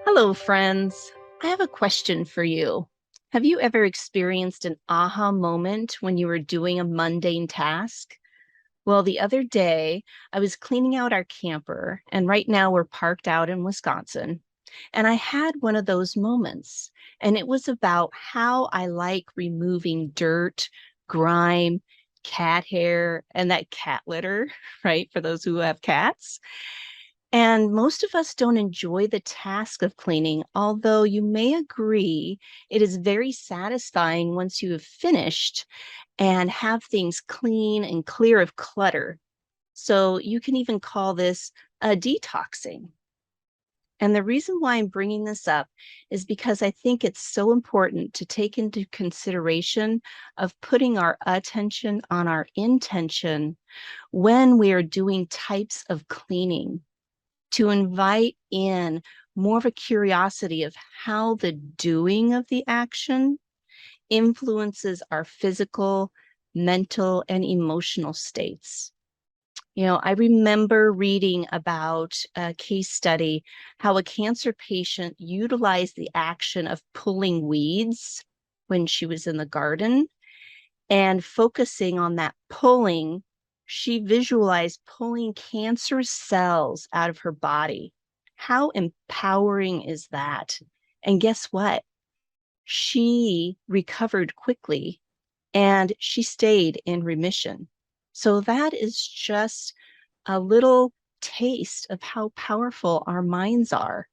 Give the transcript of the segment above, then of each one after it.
Hello, friends. I have a question for you. Have you ever experienced an aha moment when you were doing a mundane task? Well, the other day, I was cleaning out our camper, and right now we're parked out in Wisconsin. And I had one of those moments, and it was about how I like removing dirt, grime, cat hair, and that cat litter, right? For those who have cats. And most of us don't enjoy the task of cleaning, although you may agree it is very satisfying once you have finished and have things clean and clear of clutter. So you can even call this a detoxing. And the reason why I'm bringing this up is because I think it's so important to take into consideration of putting our attention on our intention when we are doing types of cleaning, to invite in more of a curiosity of how the doing of the action influences our physical, mental, and emotional states. I remember reading about a case study how a cancer patient utilized the action of pulling weeds when she was in the garden, and focusing on that pulling, she visualized pulling cancerous cells out of her body. How empowering is that? And guess what? She recovered quickly and she stayed in remission. So that is just a little taste of how powerful our minds are.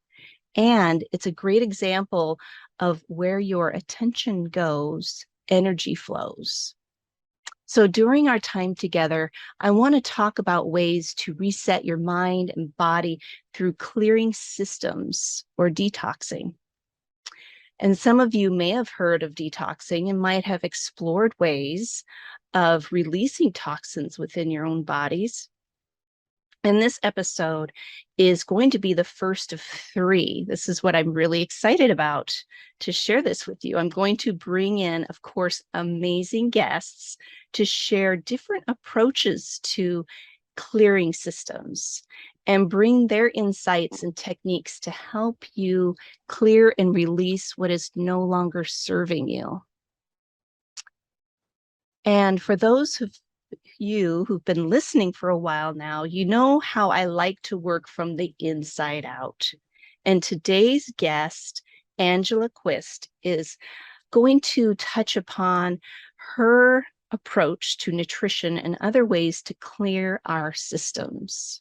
And it's a great example of where your attention goes, energy flows. So during our time together, I want to talk about ways to reset your mind and body through clearing systems or detoxing. And some of you may have heard of detoxing and might have explored ways of releasing toxins within your own bodies. And this episode is going to be the first of three. This is what I'm really excited about to share this with you. I'm going to bring in, of course, amazing guests to share different approaches to clearing systems and bring their insights and techniques to help you clear and release what is no longer serving you. And for those of you who've been listening for a while now, you know how I like to work from the inside out. And today's guest, Angela Quist, is going to touch upon her approach to nutrition and other ways to clear our systems.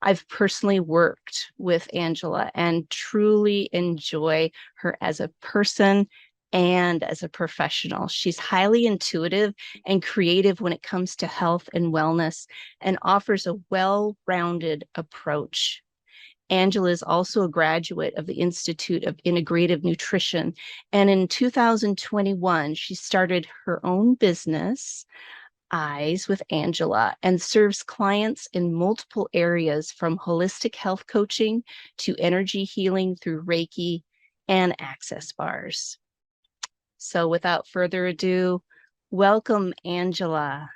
I've personally worked with Angela and truly enjoy her as a person and as a professional. She's highly intuitive and creative when it comes to health and wellness and offers a well-rounded approach. Angela is also a graduate of the Institute of Integrative Nutrition. And in 2021, she started her own business, Eyes with Angela, and serves clients in multiple areas from holistic health coaching to energy healing through Reiki and access bars. So without further ado, welcome, Angela.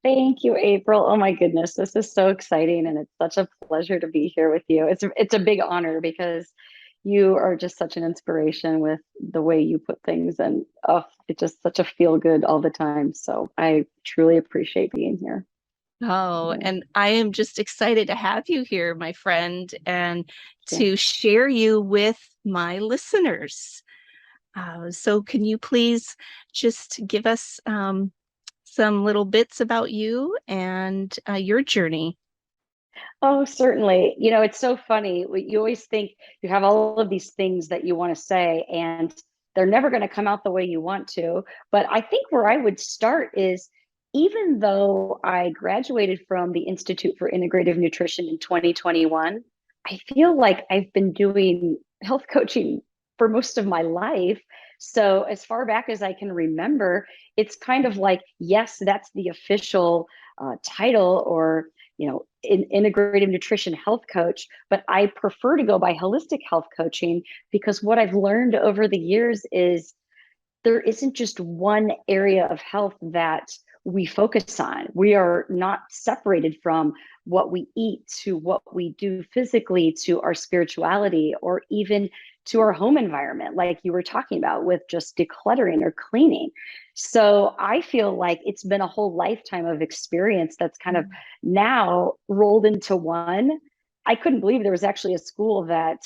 Thank you, April. Oh my goodness, this is so exciting and it's such a pleasure to be here with you. It's a big honor because you are just such an inspiration with the way you put things, and oh, it's just such a feel good all the time. So I truly appreciate being here. Oh, Yeah. and I am just excited to have you here, my friend, and Yeah. to share you with my listeners. So can you please just give us some little bits about you and your journey? Oh, certainly. You know, it's so funny. You always think you have all of these things that you want to say, and they're never going to come out the way you want to. But I think where I would start is, even though I graduated from the Institute for Integrative Nutrition in 2021, I feel like I've been doing health coaching for most of my life. So, as far back as I can remember, it's kind of like, yes, that's the official title, or integrative nutrition health coach, but I prefer to go by holistic health coaching, because what I've learned over the years is there isn't just one area of health that we focus on. We are not separated from what we eat, to what we do physically, to our spirituality, or even to our home environment, like you were talking about with just decluttering or cleaning. So I feel like it's been a whole lifetime of experience that's kind of now rolled into one. I couldn't believe there was actually a school that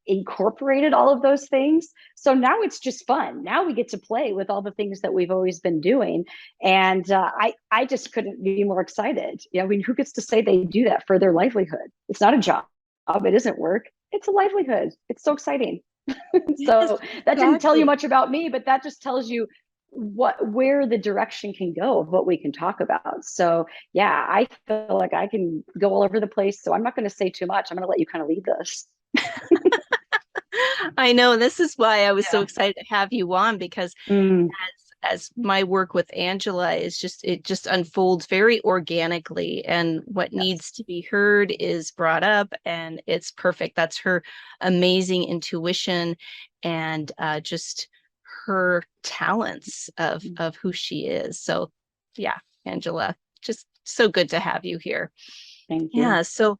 incorporated all of those things. So now it's just fun. Now we get to play with all the things that we've always been doing, and I just couldn't be more excited. Yeah, I mean, who gets to say they do that for their livelihood? It's not a job. It isn't work. It's a livelihood. It's so exciting. Yes, So that didn't tell you exactly. much about me, but that just tells you where the direction can go of what we can talk about. So yeah, I feel like I can go all over the place. So I'm not going to say too much. I'm going to let you kind of lead this. I know this is why I was so Yeah. excited to have you on because Mm, as my work with Angela is just it just unfolds very organically, and what yes. needs to be heard is brought up, and it's perfect. That's her amazing intuition and just her talents of who she is. So yeah, Angela, just so good to have you here. Thank you. Yeah, so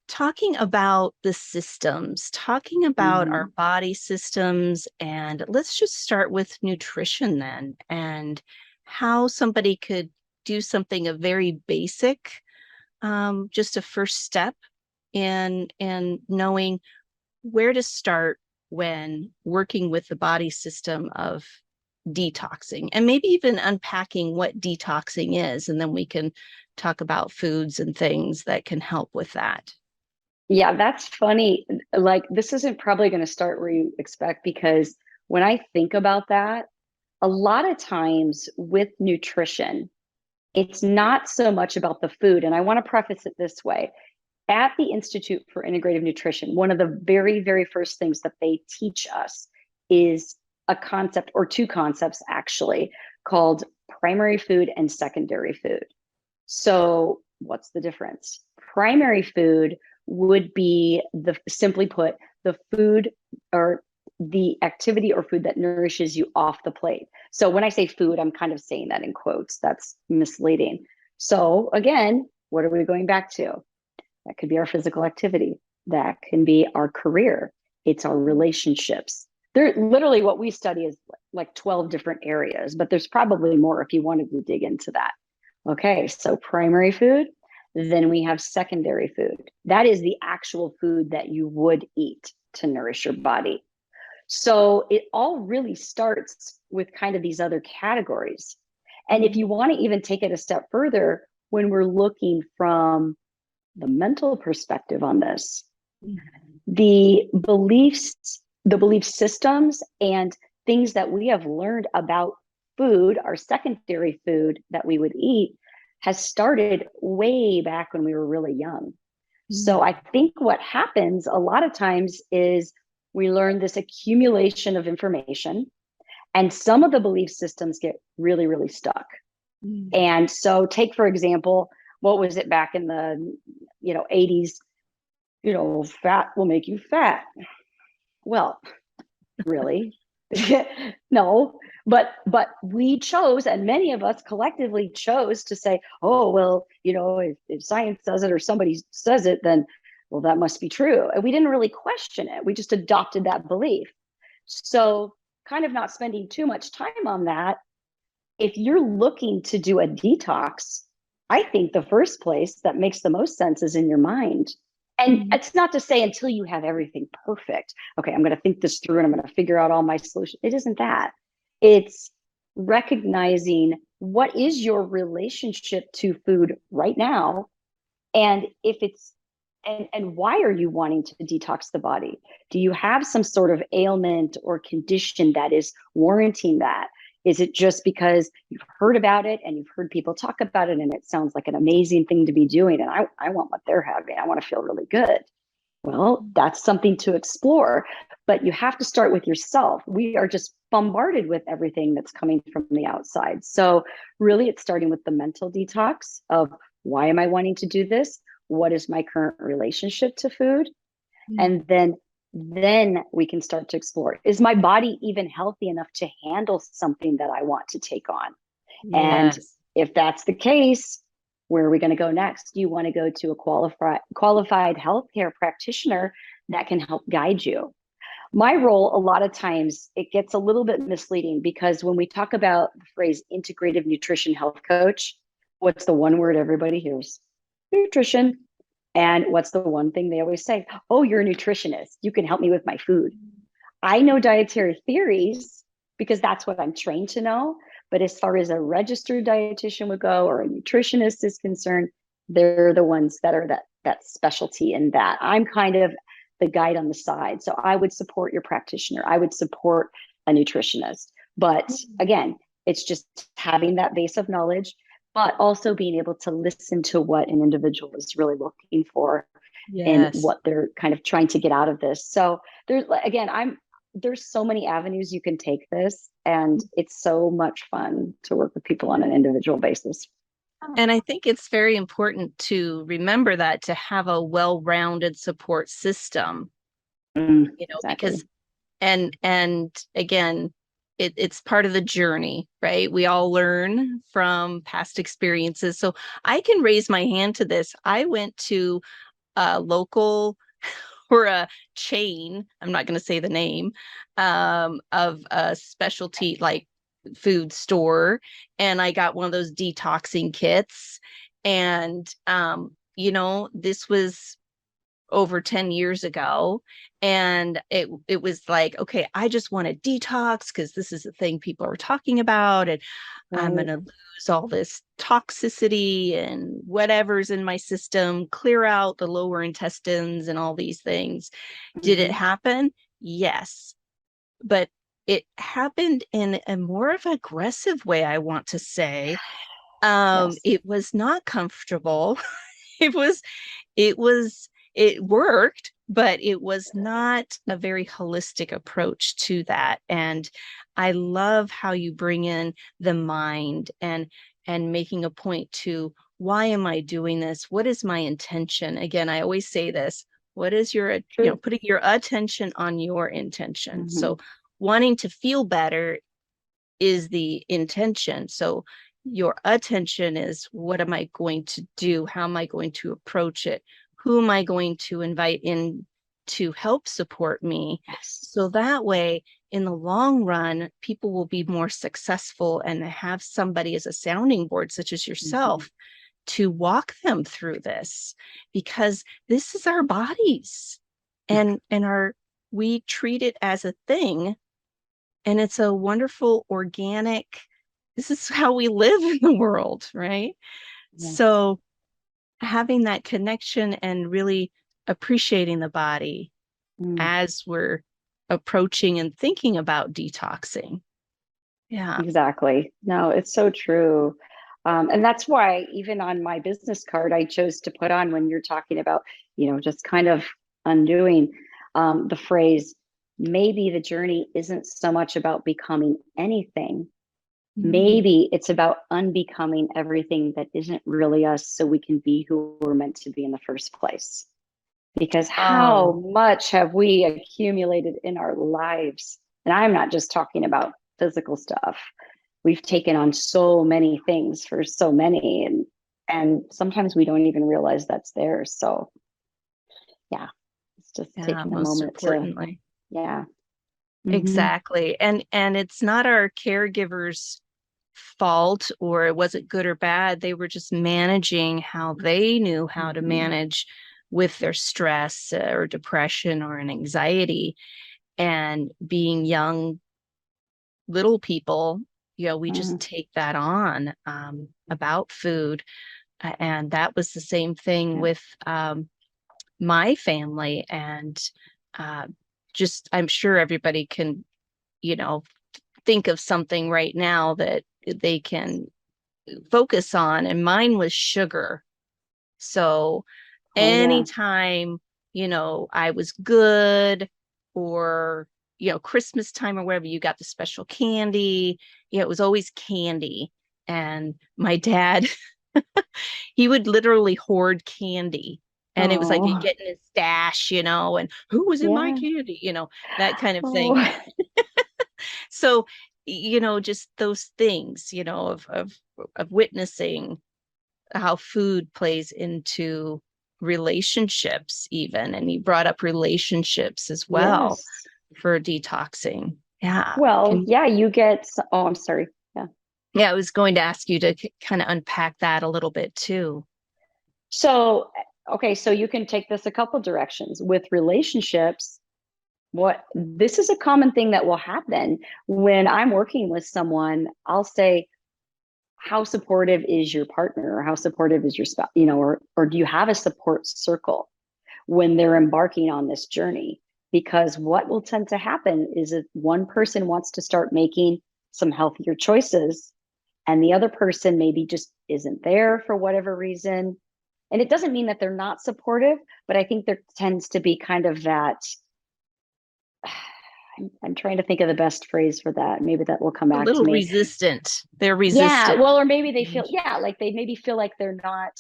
talking about the systems, talking about our Mm-hmm. body systems, and let's just start with nutrition then, and how somebody could do something a very basic, just a first step in knowing where to start when working with the body system of detoxing, and maybe even unpacking what detoxing is, and then we can talk about foods and things that can help with that. Yeah, that's funny. Like, this isn't probably going to start where you expect, because when I think about that, a lot of times with nutrition, it's not so much about the food. And I want to preface it this way. At the Institute for Integrative Nutrition, one of the very, very first things that they teach us is a concept, or two concepts actually, called primary food and secondary food. So, what's the difference? Primary food would be, the simply put, the food or the activity or food that nourishes you off the plate. So when I say food, I'm kind of saying that in quotes. That's misleading. So again, what are we going back to? That could be our physical activity. That can be our career. It's our relationships. They're literally, what we study is like 12 different areas, but there's probably more if you wanted to dig into that. Okay, so primary food, then we have secondary food. That is the actual food that you would eat to nourish your body. So it all really starts with kind of these other categories. And if Mhm. you want to even take it a step further, when we're looking from the mental perspective on this, the beliefs, the belief systems, and things that we have learned about food, our secondary food that we would eat, has started way back when we were really young. So I think what happens a lot of times is we learn this accumulation of information, and some of the belief systems get really, really stuck. Mhm. And so, take for example, what was it back in the 80s? Fat will make you fat. Well, really? No, but we chose, and many of us collectively chose to say, oh well, if science says it or somebody says it, then well, that must be true. And we didn't really question it. We just adopted that belief. So, kind of not spending too much time on that, if you're looking to do a detox, I think the first place that makes the most sense is in your mind. And Mhm. it's not to say until you have everything perfect, okay, I'm going to think this through and I'm going to figure out all my solutions. It isn't that. It's recognizing what is your relationship to food right now, and if it's and why are you wanting to detox the body? Do you have some sort of ailment or condition that is warranting that? Is it just because you've heard about it and you've heard people talk about it and it sounds like an amazing thing to be doing, and I want what they're having, I want to feel really good? Well, that's something to explore, but you have to start with yourself. We are just bombarded with everything that's coming from the outside. So, really, it's starting with the mental detox of, why am I wanting to do this? What is my current relationship to food? And then we can start to explore, is my body even healthy enough to handle something that I want to take on? And Yes. If that's the case, where are we going to go next? You want to go to a qualified healthcare practitioner that can help guide you. My role, a lot of times, it gets a little bit misleading because when we talk about the phrase integrative nutrition health coach, what's the one word everybody hears? Nutrition. And what's the one thing they always say? Oh, you're a nutritionist. You can help me with my food. I know dietary theories because that's what I'm trained to know. But as far as a registered dietitian would go or a nutritionist is concerned, they're the ones that are that specialty in that. I'm kind of the guide on the side. So I would support your practitioner. I would support a nutritionist. But again, it's just having that base of knowledge, but also being able to listen to what an individual is really looking for and Yes. what they're kind of trying to get out of this. So there's so many avenues you can take this, and it's so much fun to work with people on an individual basis. And I think it's very important to remember that to have a well-rounded support system, because Exactly. and again, it's part of the journey, right? We all learn from past experiences. So I can raise my hand to this. I went to a local or a chain, I'm not going to say the name, of a specialty like food store, and I got one of those detoxing kits. And this was over 10 years ago, and it was like, okay, I just want to detox because this is the thing people are talking about, and I'm going Right. to lose all this toxicity and whatever's in my system, clear out the lower intestines and all these things. Did it Mm-hmm. happen? Yes, but it happened in a more of an aggressive way, I want to say. Yes. It was not comfortable. it was it was it worked, but it was not a very holistic approach to that. And I love how you bring in the mind and making a point to, why am I doing this? What is my intention? Again, I always say this, what is your, True. putting your attention on your intention. Mm-hmm. So wanting to feel better is the intention. So your attention is, what am I going to do? How am I going to approach it? Who am I going to invite in to help support me? Yes. So that way, in the long run, people will be more successful and have somebody as a sounding board, such as Mm-hmm. yourself, to walk them through this, because this is our bodies, and our we treat it as a thing, and it's a wonderful organic, this is how we live in the world, right? Yes. So having that connection and really appreciating the body Mm. as we're approaching and thinking about detoxing. Yeah. Exactly. No, it's so true. And that's why even on my business card, I chose to put on, when you're talking about, just kind of undoing, the phrase, maybe the journey isn't so much about becoming anything. Mm. Maybe it's about unbecoming everything that isn't really us so we can be who we're meant to be in the first place. Because how Oh, much have we accumulated in our lives? And I'm not just talking about physical stuff. We've taken on so many things for so many, and sometimes we don't even realize that's there. So yeah, it's just yeah, taking a most moment to, importantly. yeah. Mm-hmm. Exactly. And it's not our caregivers' fault, or it wasn't good or bad. They were just managing how they knew how to Mm-hmm. manage with their stress, or depression or an anxiety. And being young little people, we just take that on, about food. And that was the same thing Yeah. with my family. And uh, just, I'm sure everybody can, you know, think of something right now that they can focus on. And mine was sugar. So Oh yeah. anytime, I was good, or, Christmas time or whatever, you got the special candy. It was always candy. And my dad, he would literally hoard candy. And it was like you Oh get in his stash, and who was in my yeah. candy, that kind of thing. Oh So, just those things, of of witnessing how food plays into relationships even, and you brought up relationships as well Yes. for detoxing. Yeah. Well, Can yeah, you get, oh, I'm sorry. Yeah. Yeah, I was going to ask you to kind of unpack that a little bit too. So, okay, so you can take this a couple directions. With relationships, what this is a common thing that will happen when I'm working with someone. I'll say, how supportive is your partner, or how supportive is your spouse, or do you have a support circle when they're embarking on this journey? Because what will tend to happen is that one person wants to start making some healthier choices, and the other person maybe just isn't there for whatever reason. And it doesn't mean that they're not supportive, but I think there tends to be kind of that. I'm trying to think of the best phrase for that. Maybe that will come A back to little me. resistant. They're Yeah, resistant. well, or maybe they feel, yeah, like they maybe feel like they're not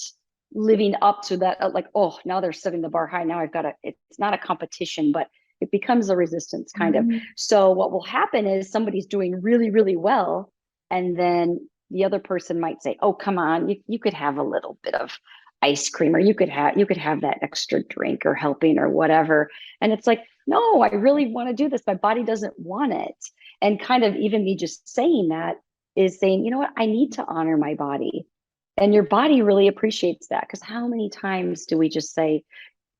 living up to that. Like, oh, now they're setting the bar high. Now I've got to, it's not a competition, but it becomes a resistance kind of. Mhm. So what will happen is somebody's doing really, really well. And then the other person might say, oh, come on, you could have a little bit of ice cream, or you could have that extra drink or helping or whatever. And it's like, no, I really want to do this. My body doesn't want it. And kind of even me just saying that is saying, you know what, I need to honor my body. And your body really appreciates that, because how many times do we just say,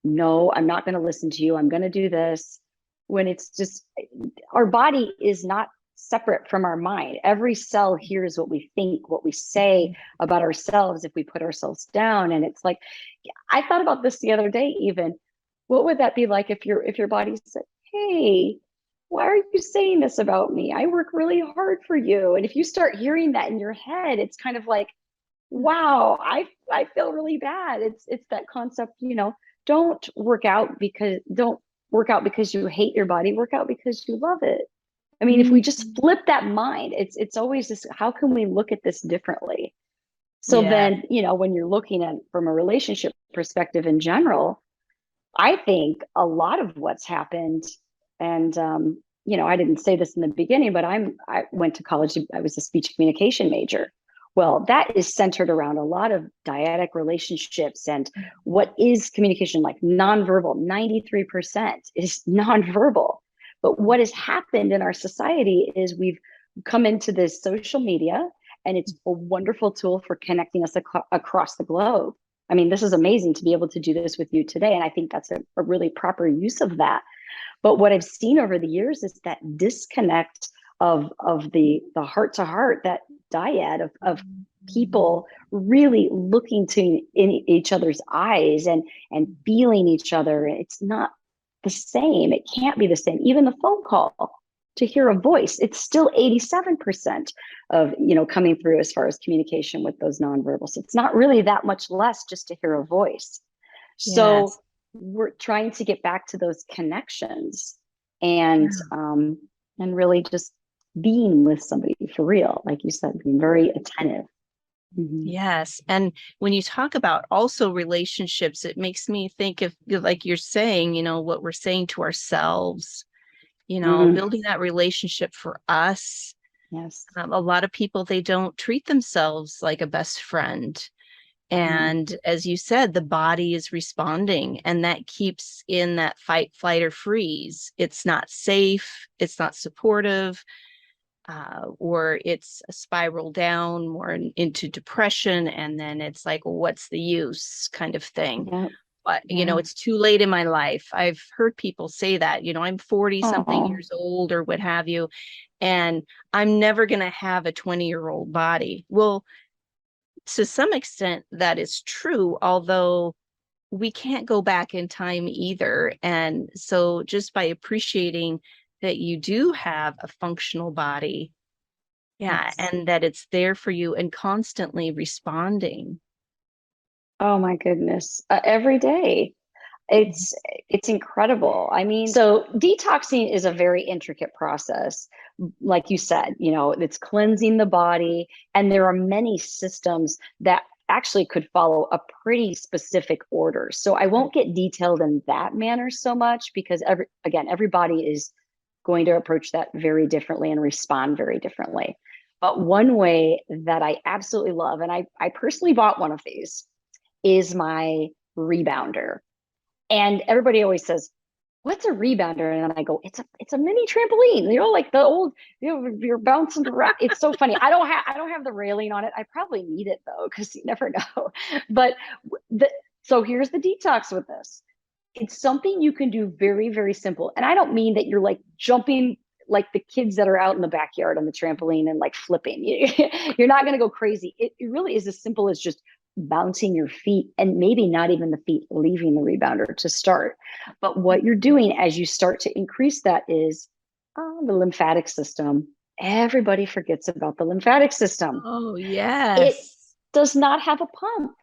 no, I'm not going to listen to you. I'm going to do this, when it's just, our body is not separate from our mind. Every cell hears what we think, what we say about ourselves if we put ourselves down. And it's like, I thought about this the other day, even. What would that be like if your body said, hey, why are you saying this about me? I work really hard for you. And if you start hearing that in your head, it's kind of like, wow, I feel really bad. It's that concept, don't work out because you hate your body, work out because you love it. I mean, if we just Mhm. flip that mind, it's always this, how can we look at this differently? So Yeah. then, when you're looking at from a relationship perspective in general, I think a lot of what's happened, and I didn't say this in the beginning, but I went to college. I was a speech communication major. Well, that is centered around a lot of dyadic relationships and what is communication, like nonverbal. 93% is nonverbal. But what has happened in our society is we've come into this social media, and it's a wonderful tool for connecting us across the globe. I mean, this is amazing to be able to do this with you today. And I think that's a really proper use of that. But what I've seen over the years is that disconnect of the heart to heart, that dyad of people really looking to in each other's eyes and feeling each other. It's not the same. It can't be the same. Even the phone call, to hear a voice, it's still 87% of coming through as far as communication with those nonverbals. It's not really that much less just to hear a voice. So Yes. we're trying to get back to those connections, Yeah. and really just being with somebody for real, like you said, being very attentive. Mm-hmm. Yes. And when you talk about also relationships, it makes me think of, like you're saying, what we're saying to ourselves, Mm-hmm. building that relationship for us. Yes. A lot of people, they don't treat themselves like a best friend. Mm-hmm. And as you said, the body is responding, and that keeps in that fight, flight, or freeze. It's not safe, it's not supportive, or it's a spiral down more into depression. And then it's like, well, what's the use kind of thing. Yeah. But, Yeah. it's too late in my life. I've heard people say that, I'm 40 something Oh. years old or what have you, and I'm never going to have a 20-year-old body. Well, to some extent, that is true, although we can't go back in time either. And so just by appreciating that you do have a functional body, yeah, Yes. and that it's there for you and constantly responding. Oh my goodness. Every day. Mhm. It's incredible. I mean, so detoxing is a very intricate process. Like you said, it's cleansing the body, and there are many systems that actually could follow a pretty specific order. So I won't get detailed in that manner so much, because everybody is going to approach that very differently and respond very differently. But one way that I absolutely love, and I personally bought one of these, is my rebounder. And everybody always says, "What's a rebounder?" And then I go, "It's a mini trampoline, like the old, you're bouncing around." It's so funny. I don't have the railing on it. I probably need it though, because you never know. But the so here's the detox with this. It's something you can do very, very simple. And I don't mean that you're like jumping like the kids that are out in the backyard on the trampoline and like flipping. You're not going to go crazy. It really is as simple as just bouncing your feet, and maybe not even the feet leaving the rebounder to start. But what you're doing as you start to increase that is the lymphatic system. Everybody forgets about the lymphatic system. Oh, It yes. does not have a pump.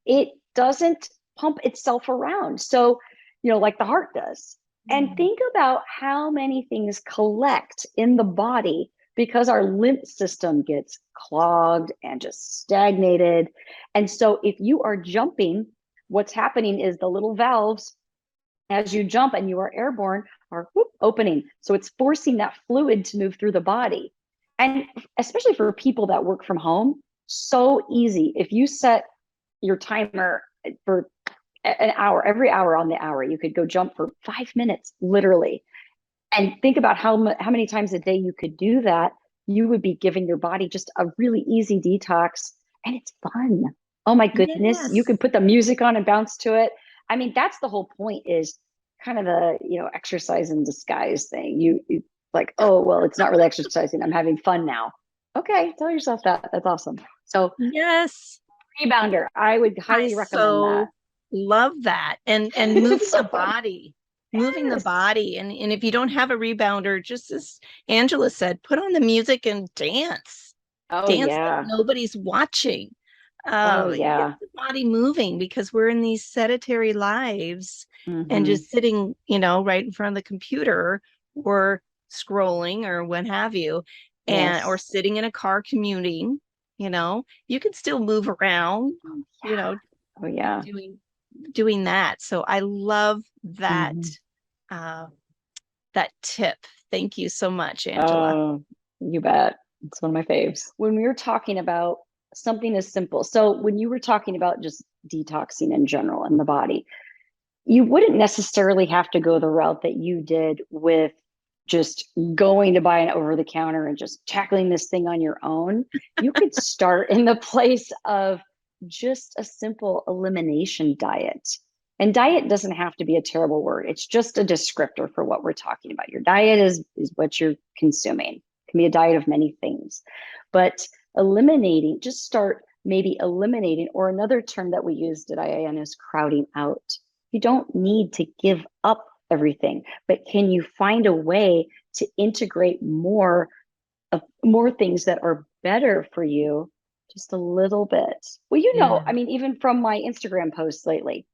It doesn't pump itself around. So, like the heart does. And Mm. think about how many things collect in the body because our lymph system gets clogged and just stagnated. And so, if you are jumping, what's happening is the little valves, as you jump and you are airborne, are opening. So it's forcing that fluid to move through the body. And especially for people that work from home, so easy. If you set your timer for an hour, every hour on the hour, you could go jump for 5 minutes, literally. And think about how many times a day you could do that. You would be giving your body just a really easy detox, and it's fun. Oh my goodness, you Yes. can put the music on and bounce to it. I mean, that's the whole point, is kind of the, exercise in disguise thing. You like, oh, well, it's not really exercising. I'm having fun now. Okay, tell yourself that. That's awesome. So, Yes. rebounder, I would I highly recommend that. so love that. And moving It's so the fun. body, moving the Yes. body. And if you don't have a rebounder, just as Angela said, put on the music and dance. Oh Dance like yeah. nobody's watching. Oh Get yeah. the body moving, because we're in these sedentary lives and Mm-hmm. just sitting, right in front of the computer, or scrolling or what have you, and or Yes. sitting in a car commuting. You can still move around, Oh you know, yeah. Oh yeah. doing doing that. So I love that Hmm. uh that tip. Thank you so much, Angela. Oh, you bet. It's one of my faves. When we were talking about something as simple, so when you were talking about just detoxing in general in the body, you wouldn't necessarily have to go the route that you did with just going to buy an over the counter and just tackling this thing on your own. You could start in the place of just a simple elimination diet. And diet doesn't have to be a terrible word. It's just a descriptor for what we're talking about. Your diet is what you're consuming. It can be a diet of many things. But eliminating, just start maybe eliminating, or another term that we used at IAN is crowding out. You don't need to give up everything, but can you find a way to integrate more things that are better for you, just a little bit? Well, Yeah. I mean, even from my Instagram posts lately,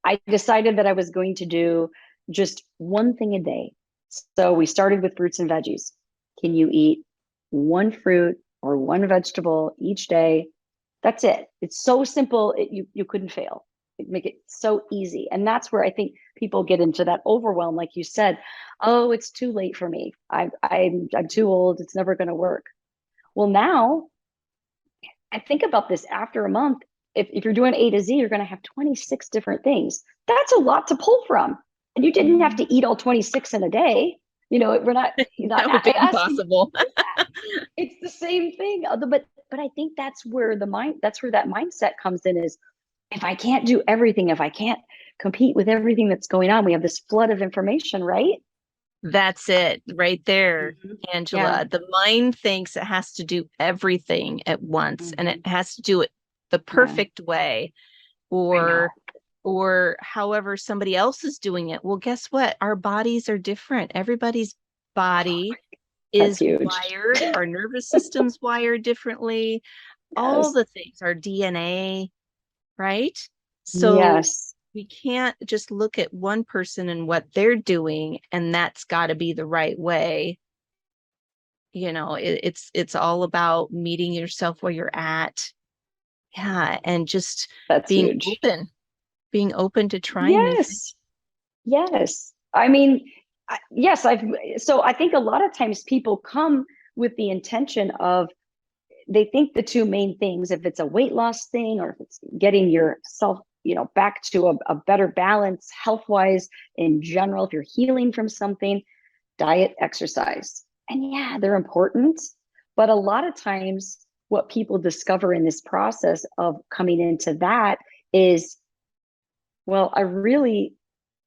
I decided that I was going to do just one thing a day. So we started with fruits and veggies. Can you eat one fruit or one vegetable each day? That's it. It's so simple. You couldn't fail. It make it so easy, and that's where I think people get into that overwhelm, like you said. Oh, it's too late for me. I'm too old. It's never going to work. Well, now I think about this after a month. If you're doing A to Z, you're going to have 26 different things. That's a lot to pull from. And you didn't have Mhm. to eat all 26 in a day. We're not That would be asking you impossible. to do that. It's the same thing. But I think that's where that mindset comes in, is if I can't do everything, if I can't compete with everything that's going on, we have this flood of information, right? That's it right there, Mm-hmm. Yeah. Angela. The mind thinks it has to do everything at once, and it Mm-hmm. has to do it the Yeah. perfect way, I know. or however somebody else is doing it. Well, guess what? Our bodies are different. Everybody's body That's is huge. wired, our nervous system's wired differently, all Yes. the things, our DNA, right? So Yes. we can't just look at one person and what they're doing, and that's got to be the right way. It's all about meeting yourself where you're at. Yeah, and just That's being huge. open, being open to trying new things. Yes. Yes. I mean, yes, I think a lot of times people come with the intention of they think the two main things, if it's a weight loss thing or if it's getting yourself, back to a better balance health wise in general, if you're healing from something, diet, exercise. And yeah, they're important. But a lot of times, what people discover in this process of coming into that is, well, I really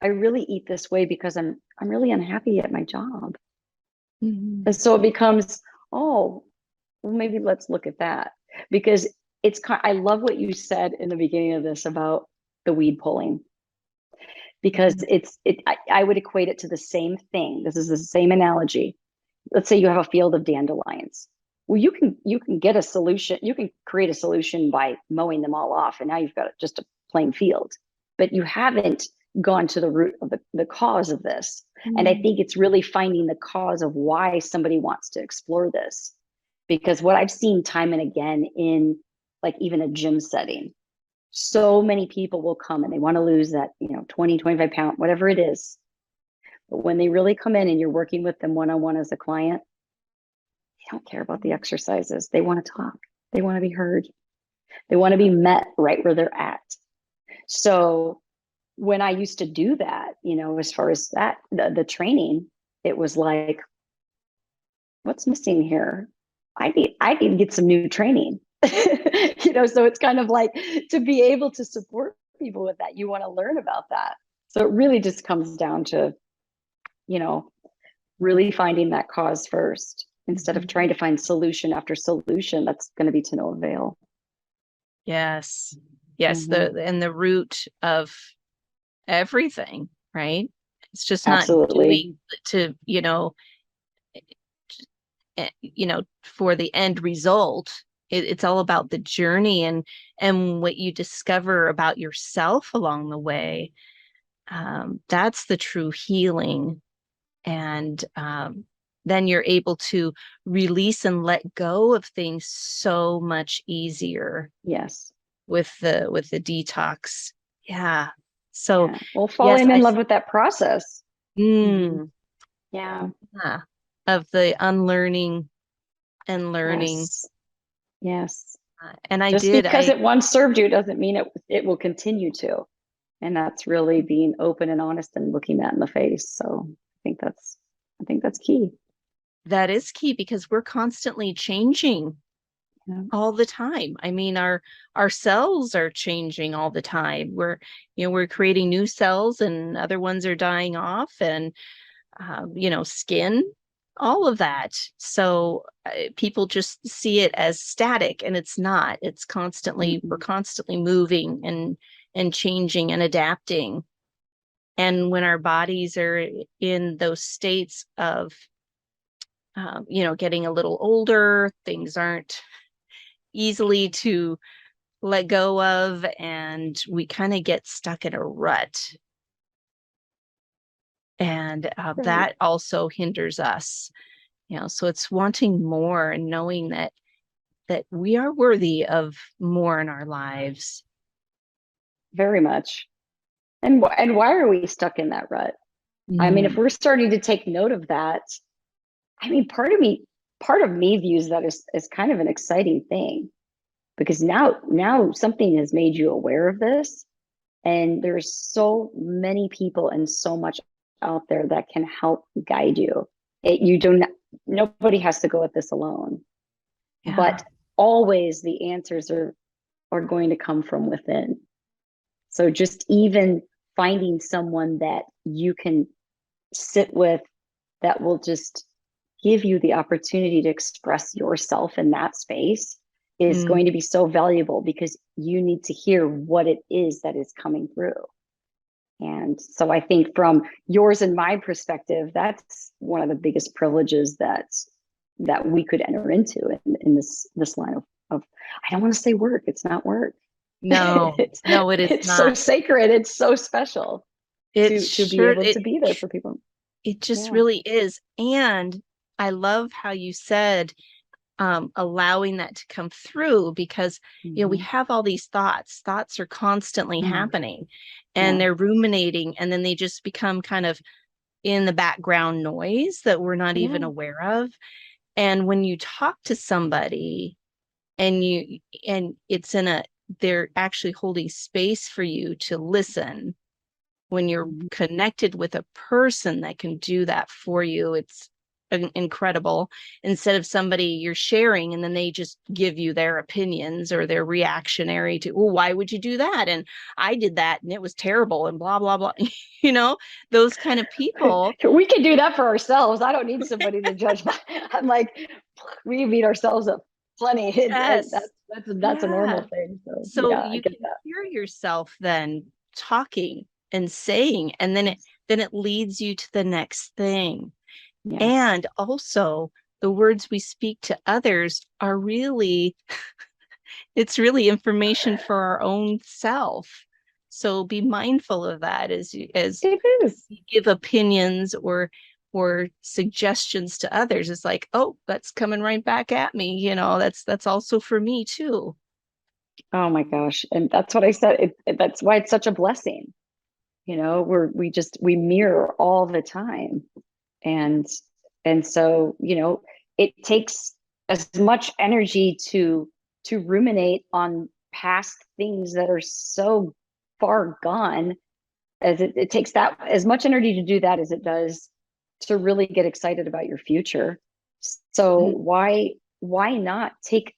eat this way because I'm really unhappy at my job. And Mhm. so it becomes, oh, well, maybe let's look at that. Because I love what you said in the beginning of this about the weed pulling, because Mhm. I would equate it to the same thing. This is the same analogy. Let's say you have a field of dandelions. Well, you can get a solution. You can create a solution by mowing them all off, and now you've got just a plain field. But you haven't gone to the root of the cause of this. And I Mhm. think it's really finding the cause of why somebody wants to explore this. Because what I've seen time and again in like even a gym setting, so many people will come and they want to lose that 20, 25 pound, whatever it is. But when they really come in and you're working with them one-on-one as a client, they don't care about the exercises. They want to talk. They want to be heard. They want to be met right where they're at. So when I used to do that, as far as that, the training, it was like, what's missing here? I need to get some new training. So it's kind of like, to be able to support people with that, you want to learn about that. So it really just comes down to, you know, really finding that cause first instead of trying Mhm. to find solution after solution that's going to be to no avail. Yes. Yes, Mm-hmm. the root of everything, right? It's just not Absolutely. doing to, for the end result. It's all about the journey and what you discover about yourself along the way. That's the true healing. And then you're able to release and let go of things so much easier Yes. with the detox. Yeah. So Yeah. Well, yes, falling in love with that process. Mm-hmm. mm, Yeah. yeah, of the unlearning and learning. Yes. Yes. And I Just did, because I it once served you doesn't mean it will continue to. And that's really being open and honest and looking that in the face. So I think that's key. that is key because we're constantly changing Yeah. all the time. I mean, our cells are changing all the time. We're creating new cells and other ones are dying off, and skin, all of that. So people just see it as static, and it's not. We're Mm-mm. constantly moving and changing and adapting. And when our bodies are in those states of, getting a little older, things aren't easily to let go of, and we kind of get stuck in a rut. And Right. that also hinders us, so it's wanting more and knowing that we are worthy of more in our lives. Very much. And why are we stuck in that rut? I mean, if Mm, we're starting to take note of that, I mean, part of me views that as kind of an exciting thing, because now something has made you aware of this, and there's so many people and so much out there that can help guide you. You don't Nobody has to go at this alone, yeah. but always the answers are going to come from within. So just even finding someone that you can sit with, that will just give you the opportunity to express yourself in that space, is Mm, going to be so valuable, because you need to hear what it is that is coming through. And so I think from yours and my perspective, that's one of the biggest privileges that we could enter into in this line of I don't want to say work. It's not work. no, it's no, it is it's so not. sacred. It's so special It to be sure able to be there for people. it just Yeah. really is. And I love how you said allowing that to come through, because we Mm-hmm. have all these thoughts are constantly Mm. happening, and Yeah. they're ruminating, and then they just become kind of in the background noise that we're not even Yeah. aware of. And when you talk to somebody and it's in a, they're actually holding space for you to listen. When you're Mhm. connected with a person that can do that for you, it's incredible. Instead of somebody you're sharing and then they just give you their opinions or they're reactionary to, well, why would you do that? And I did that and it was terrible and blah, blah, blah. You know, those kind of people. We can do that for ourselves. I don't need somebody to judge my. I'm like, we beat ourselves up plenty. Yes. That's a normal Yeah. thing. So So yeah, I you get can that. hear yourself then talking and saying, and then it leads you to the next thing. Yes. And also, the words we speak to others are really, it's really information for our own self. So be mindful of that as It is. you give opinions or suggestions to others. It's like, oh, that's coming right back at me. That's also for me too. Oh my gosh. And that's what I said. That's why it's such a blessing. We mirror all the time. And so, it takes as much energy to ruminate on past things that are so far gone as it takes that as much energy to do that as it does to really get excited about your future. So Mm. why not take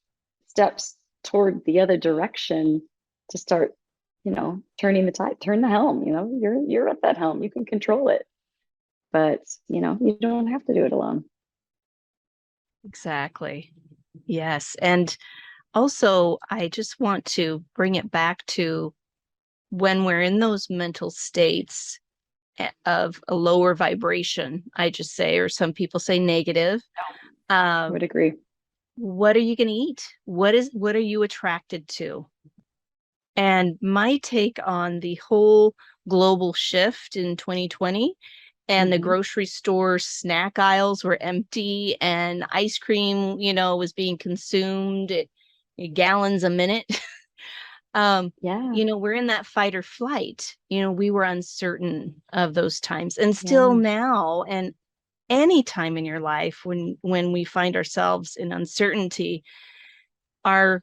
steps toward the other direction to start, turning the tide, turn the helm, you're at that helm, you can control it, but you don't have to do it alone. Exactly. Yes. And also, I just want to bring it back to when we're in those mental states of a lower vibration, I just say, or some people say negative. I Um, would agree. what are you going to eat? What are you attracted to? And my take on the whole global shift in 2020 and the Mm-hmm. grocery store snack aisles were empty and ice cream, was being consumed at gallons a minute. um, Yeah. we're in that fight or flight. We were uncertain of those times and still Yeah. now. And any time in your life when we find ourselves in uncertainty, our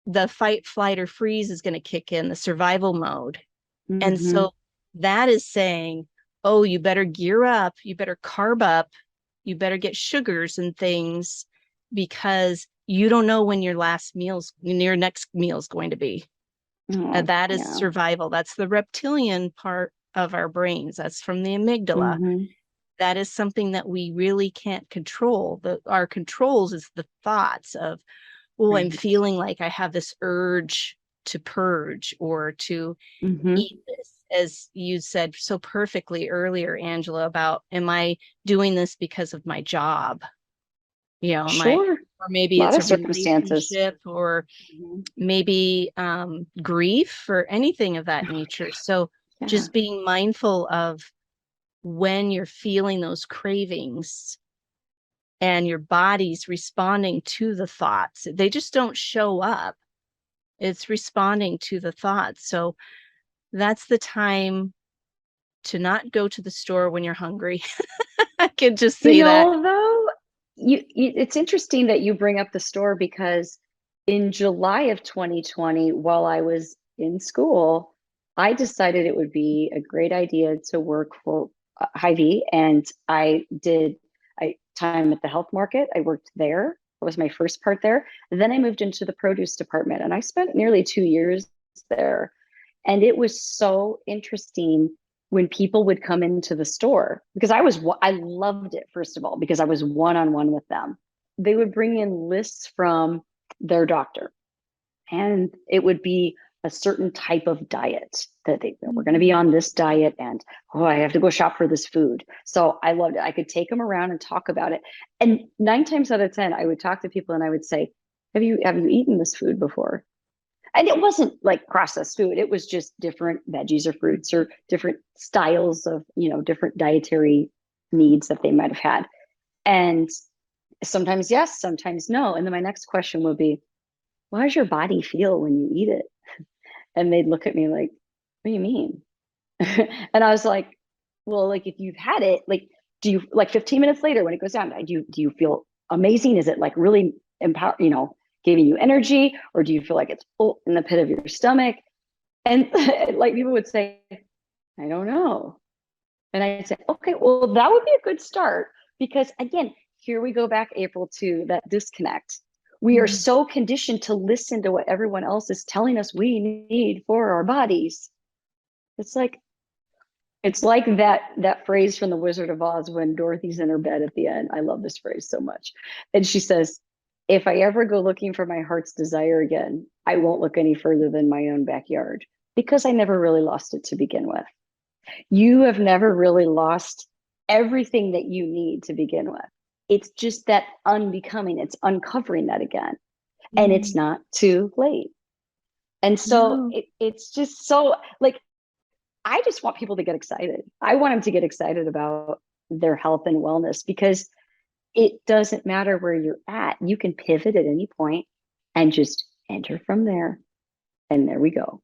the fight, flight, or freeze is going to kick in, the survival mode. And Mm-hmm. so that is saying, oh, you better gear up, you better carb up, you better get sugars and things because you don't know when your next meal is going to be. Oh, That is yeah. survival. That's the reptilian part of our brains. That's from the amygdala. Mm-hmm. That is something that we really can't control. Our controls is the thoughts of, oh, I'm Right. feeling like I have this urge to purge or to Mm-hmm. eat this, as you said so perfectly earlier, Angela, about, am I doing this because of my job? Am I, Sure. A or maybe lot it's of a circumstances. relationship, or Mhm. maybe grief or anything of that Oh my nature. God. So Yeah. just being mindful of when you're feeling those cravings and your body's responding to the thoughts. They just don't show up. It's responding to the thoughts. So that's the time to not go to the store when you're hungry. I can just say that. Though, it's interesting that you bring up the store because in July of 2020, while I was in school, I decided it would be a great idea to work for Hy-Vee, and I did time at the health market. I worked there. That was my first part there. And then I moved into the produce department, and I spent nearly 2 years there. And it was so interesting when people would come into the store because I loved it, first of all, because I was one on one with them. They would bring in lists from their doctor, and it would be a certain type of diet that they were going to be Mhm. on this diet. And oh, I have to go shop for this food. So I loved it. I could take them around and talk about it. And 9 times out of 10, I would talk to people and I would say, have you eaten this food before? And it wasn't like processed food. It was just different veggies or fruits or different styles of, different dietary needs that they might have had. And sometimes yes, sometimes no. And then my next question would be, well, how does your body feel when you eat it? And they'd look at me like, what do you mean? And I was like, well, like if you've had it, like, do you like 15 minutes later when it goes down, do you feel amazing? Is it like really empower, giving you energy, or do you feel like it's in the pit of your stomach? And like people would say, I don't know. And I'd say, okay, well, that would be a good start. Because again, here we go back, April, to that disconnect. We are Mhm. so conditioned to listen to what everyone else is telling us we need for our bodies. It's like that phrase from the Wizard of Oz when Dorothy's in her bed at the end. I love this phrase so much. And she says, if I ever go looking for my heart's desire again, I won't look any further than my own backyard because I never really lost it to begin with. You have never really lost everything that you need to begin with. It's just that unbecoming, it's uncovering that again. And it's Mm. not too late. And so No. it's just so like, I just want people to get excited. I want them to get excited about their health and wellness because it doesn't matter where you're at. You can pivot at any point and just enter from there. And there we go.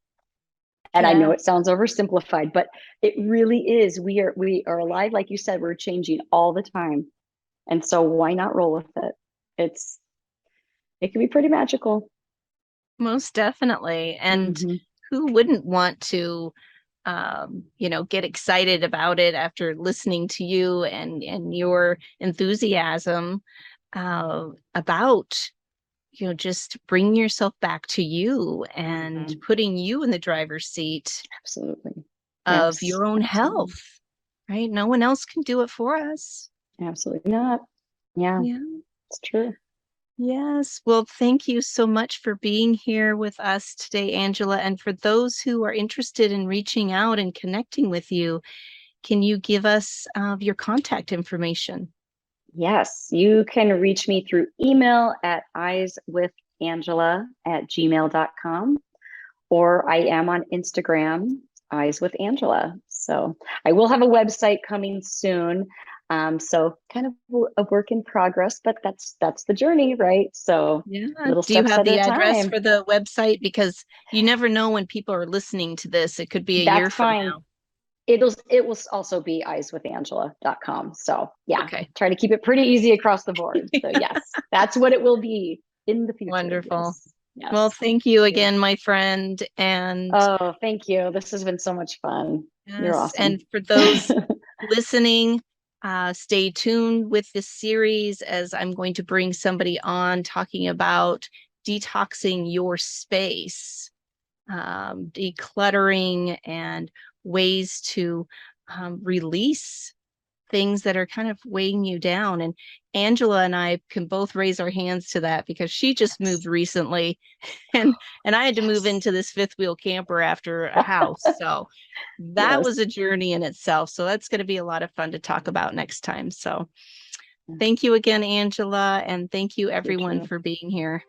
And I know Yeah. it sounds oversimplified, but it really is. We are alive, like you said, we're changing all the time. And so why not roll with it? It's it can be pretty magical. Most definitely. And Mm-hmm. who wouldn't want to get excited about it after listening to you and your enthusiasm about, just bringing yourself back to you and Mm-hmm. putting you in the driver's seat Absolutely. of your own Absolutely. health, right? No one else can do it for us. Absolutely not. Yeah, Yeah. it's true. Yes. Well, thank you so much for being here with us today, Angela. And for those who are interested in reaching out and connecting with you, can you give us your contact information? Yes, you can reach me through email at eyeswithangela@gmail.com, or I am on Instagram, Eyes with Angela. So I will have a website coming soon. So kind of a work in progress, but that's the journey, right? So Yeah. little Do you steps have at the a address time. for the website? Because you never know when people are listening to this. It could be a year That's from fine. now. It will also be eyeswithangela.com. So yeah, Okay. try to keep it pretty easy across the board. So yes, that's what it will be in the future. Wonderful. Yes. Well, Yes. thank you Yeah. again, my friend. And Oh, thank you. This has been so much fun. You're yes, and awesome. for those listening, stay tuned with this series as I'm going to bring somebody on talking about detoxing your space, decluttering, and ways to release things that are kind of weighing you down. And Angela and I can both raise our hands to that because she just moved Yes. recently and I had to move Yes. into this fifth wheel camper after a house. So that was Yes. a journey in itself. So that's going to be a lot of fun to talk about next time. So Yeah, thank you again, Angela, and thank you thank you everyone too. for being here.